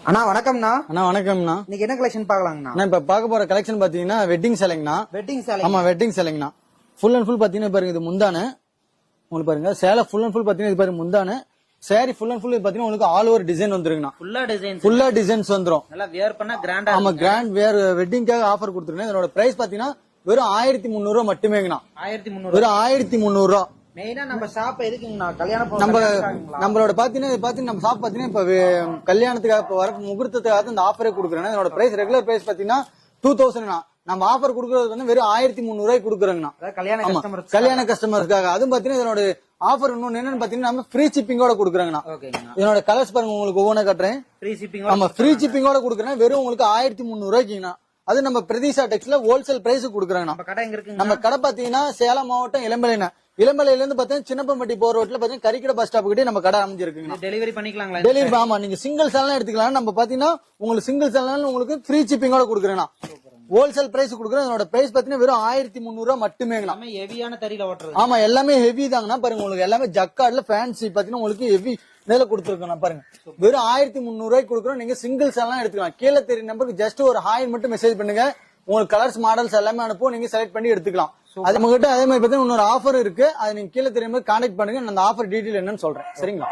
அண்ணா வணக்கம்ண்ணா. அண்ணா வணக்கம்ண்ணா. இன்னைக்கு என்ன கலெக்ஷன் பாக்கலாங்கண்ணா? நான் இப்ப பார்க்க போற கலெக்ஷன் பாத்தீங்கன்னா வெட்டிங் சேலைங்கண்ணா. வெட்டிங் சேலை. ஆமா வெட்டிங் சேலைங்கண்ணா. ஃபுல் அண்ட் ஃபுல் பாத்தீங்கன்னா பாருங்க இது முந்தானு. உங்களுக்கு பாருங்க சேலை ஃபுல் அண்ட் ஃபுல் பாத்தீங்கன்னா இது பாருங்க முந்தானு. சாரி ஃபுல் அண்ட் ஃபுல் பாத்தீங்கன்னா உங்களுக்கு ஆல் ஓவர் டிசைன் வந்துருங்கண்ணா. ஃபுல்லா டிசைன்ஸ் வந்துரும். நல்லா வியர் பண்ணா கிராண்டா. ஆமா கிராண்ட் வேர் வெட்டிங்காக ஆஃபர் கொடுத்துருக்கேன். இதோட பிரைஸ் பாத்தீங்கன்னா வெறும் 1300 ரூபாய் மட்டுமேங்கண்ணா. 1300. வெறும் 1300 ரூபாய். மெயினா நம்ம ஷாப் எதுக்குங்கண்ணா? கல்யாணம் நம்மளோட பாத்தீங்கன்னா நம்ம ஷாப் பாத்தீங்கன்னா இப்ப கல்யாணத்துக்காக இப்ப வர முகூர்த்தத்துக்காக இந்த ஆஃபரே கொடுக்குறேன். இதோட பிரைஸ் ரெகுலர் பிரைஸ் பாத்தீங்கன்னா 2000. நம்ம ஆஃபர் கொடுக்கறது வந்து வெறும் 1300 ரூபாய் கொடுக்குறோங்கண்ணா. கல்யாண கஸ்டமருக்காக. அதுவும் பாத்தீங்கன்னா இதனோட ஆஃபர் இன்னொன்னு என்னன்னு பாத்தீங்கன்னா நம்ம ஃப்ரீ ஷிப்பிங்கோட கொடுக்குறாங்கண்ணா. இதனோட கலர்ஸ் பாருங்க உங்களுக்கு ஒவ்வொன்றா காட்டுறேன். ஆமா ஃப்ரீ ஷிப்பிங்கோட கொடுக்குறேன். வெறும் உங்களுக்கு 1300 ரூபாய்க்குங்கண்ணா. அது நம்ம பிரதீஷா டெக்ஸ்ல ஹோல்சேல் பிரைஸ் கொடுக்குறாங்கண்ணா. நம்ம கடை பாத்தீங்கன்னா சேலம் மாவட்டம் இளம்பலையில இருந்து பாத்தீங்கன்னா சின்னப்பம்பட்டி போற ரோட்ல பாத்தீங்கன்னா கறிக்கடை பஸ் ஸ்டாப் கிட்டே நம்ம கடை அமைஞ்சிருக்குங்க. டெலிவரி பண்ணிக்கலாங்களா? டெலிவரி ஆமா நீங்க சிங்கிள் சேலாம் எடுத்துக்கலாம். நம்ம பாத்தீங்கன்னா உங்களுக்கு சிங்கிள் சேலாம் உங்களுக்கு ஃப்ரீ ஷிப்பிங்கோட கொடுக்குறேன்னா ஹோல்சேல் பிரைஸ் கொடுக்குறேன். அதோட பிரைஸ் பாத்தீங்கன்னா வெறும் 1300 ரூபாய் மட்டுமேங்களா. ஹெவியான தறியில ஓட்டுறது. ஆமா எல்லாமே ஹெவி தாங்கண்ணா. பாருங்க உங்களுக்கு எல்லாமே ஜக்கார்ட்ல ஃபேன்சி பாத்தீங்கன்னா உங்களுக்கு ஹெவி நேல கொடுத்துருக்கோம். பாருங்க வெறும் 1300 ரூபாய்க்கு கொடுக்குறோம். நீங்க சிங்கிள் சேலாம் எடுத்துக்கலாம். கீழே தெரிய நம்பருக்கு ஜஸ்ட் ஒரு ஹாய் மட்டும் மெசேஜ் பண்ணுங்க. உங்களுக்கு கலர்ஸ் மாடல்ஸ் எல்லாமே அனுப்புவோம். நீங்க செலக்ட் பண்ணி எடுத்துக்கலாம். அது உங்ககிட்ட அதே மாதிரி பாத்தீங்கன்னா இன்னொரு ஆஃபர் இருக்கு. அது நீங்க கீழே தெரியும் கான்டாக்ட் பண்ணுங்க. அந்த ஆஃபர் டீடைல் என்னன்னு சொல்றேன். சரிங்களா?